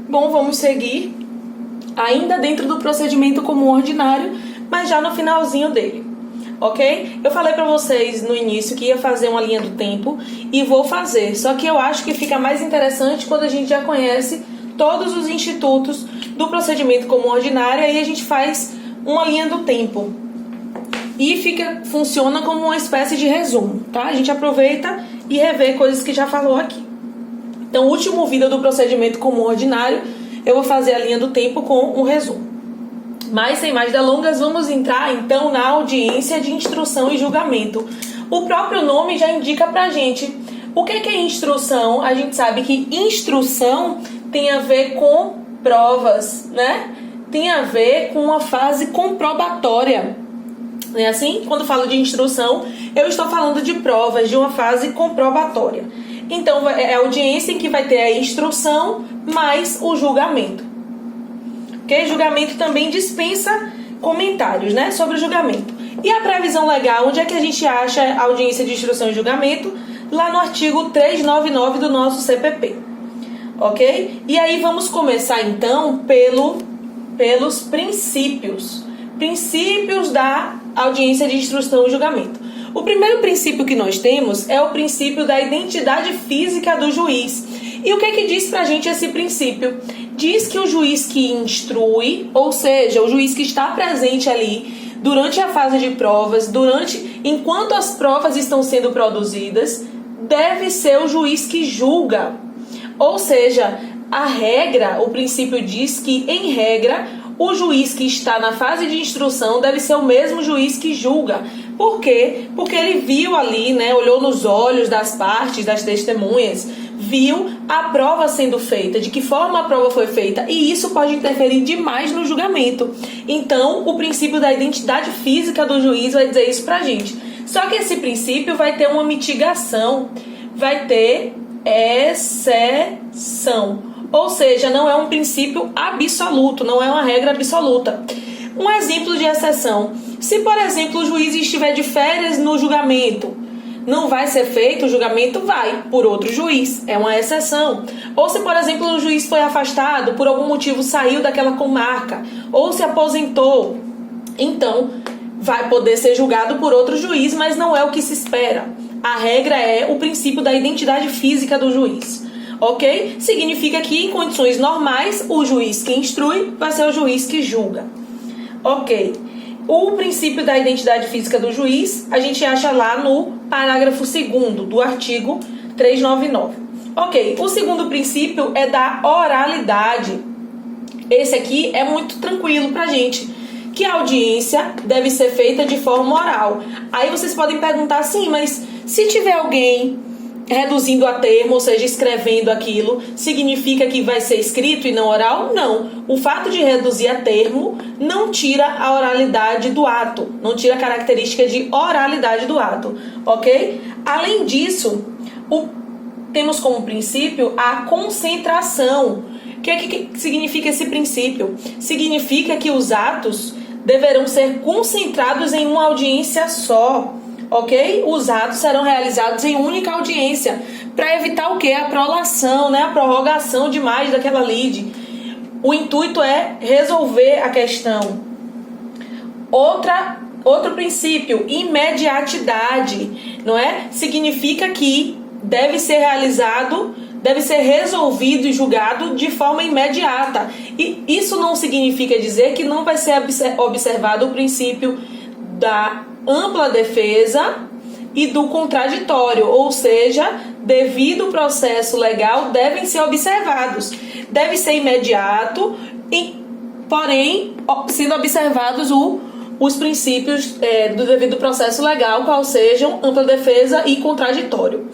Bom, vamos seguir ainda dentro do procedimento comum ordinário, mas já no finalzinho dele, ok? Eu falei para vocês no início que ia fazer uma linha do tempo e vou fazer, só que eu acho que fica mais interessante quando a gente já conhece todos os institutos do procedimento comum ordinário, aí a gente faz uma linha do tempo e funciona como uma espécie de resumo, tá? A gente aproveita e revê coisas que já falou aqui. Então, o último vídeo do procedimento comum ordinário, eu vou fazer a linha do tempo com um resumo. Mas, sem mais delongas, vamos entrar, então, na audiência de instrução e julgamento. O próprio nome já indica pra gente. O que é instrução? A gente sabe que instrução tem a ver com provas, né? Tem a ver com uma fase comprobatória. Não é assim? Quando falo de instrução, eu estou falando de provas, de uma fase comprobatória. Então, é a audiência em que vai ter a instrução mais o julgamento. Ok? Julgamento também dispensa comentários, né, sobre o julgamento. E a previsão legal, onde é que a gente acha a audiência de instrução e julgamento? Lá no artigo 399 do nosso CPP. Ok? E aí vamos começar, então, pelos princípios. Princípios da audiência de instrução e julgamento. O primeiro princípio que nós temos é o princípio da identidade física do juiz. E o que diz pra gente esse princípio? Diz que o juiz que instrui, ou seja, o juiz que está presente ali durante a fase de provas, enquanto as provas estão sendo produzidas, deve ser o juiz que julga. Ou seja, a regra, o princípio diz que, em regra, o juiz que está na fase de instrução deve ser o mesmo juiz que julga. Por quê? Porque ele viu ali, né, olhou nos olhos das partes, das testemunhas, viu a prova sendo feita, de que forma a prova foi feita, e isso pode interferir demais no julgamento. Então, o princípio da identidade física do juiz vai dizer isso pra gente. Só que esse princípio vai ter uma mitigação, vai ter exceção. Ou seja, não é um princípio absoluto, não é uma regra absoluta. Um exemplo de exceção. Se, por exemplo, o juiz estiver de férias no julgamento, não vai ser feito o julgamento? Vai, por outro juiz. É uma exceção. Ou se, por exemplo, o juiz foi afastado, por algum motivo saiu daquela comarca, ou se aposentou, então vai poder ser julgado por outro juiz, mas não é o que se espera. A regra é o princípio da identidade física do juiz. Ok? Significa que em condições normais, o juiz que instrui vai ser o juiz que julga. Ok. O princípio da identidade física do juiz, a gente acha lá no parágrafo 2º do artigo 399. Ok. O segundo princípio é da oralidade. Esse aqui é muito tranquilo pra gente. Que a audiência deve ser feita de forma oral. Aí vocês podem perguntar assim, mas se tiver alguém reduzindo a termo, ou seja, escrevendo aquilo, significa que vai ser escrito e não oral? Não. O fato de reduzir a termo não tira a oralidade do ato, não tira a característica de oralidade do ato, ok? Além disso, temos como princípio a concentração. O que significa esse princípio? Significa que os atos deverão ser concentrados em uma audiência só. Ok? Os atos serão realizados em única audiência, para evitar o quê? A prolação, né? A prorrogação demais daquela lide. O intuito é resolver a questão. Outro princípio, imediatidade, não é? Significa que deve ser resolvido e julgado de forma imediata. E isso não significa dizer que não vai ser observado o princípio da ampla defesa e do contraditório, ou seja, devido ao processo legal, devem ser observados. Deve ser imediato, porém, sendo observados os princípios do devido processo legal, qual sejam ampla defesa e contraditório.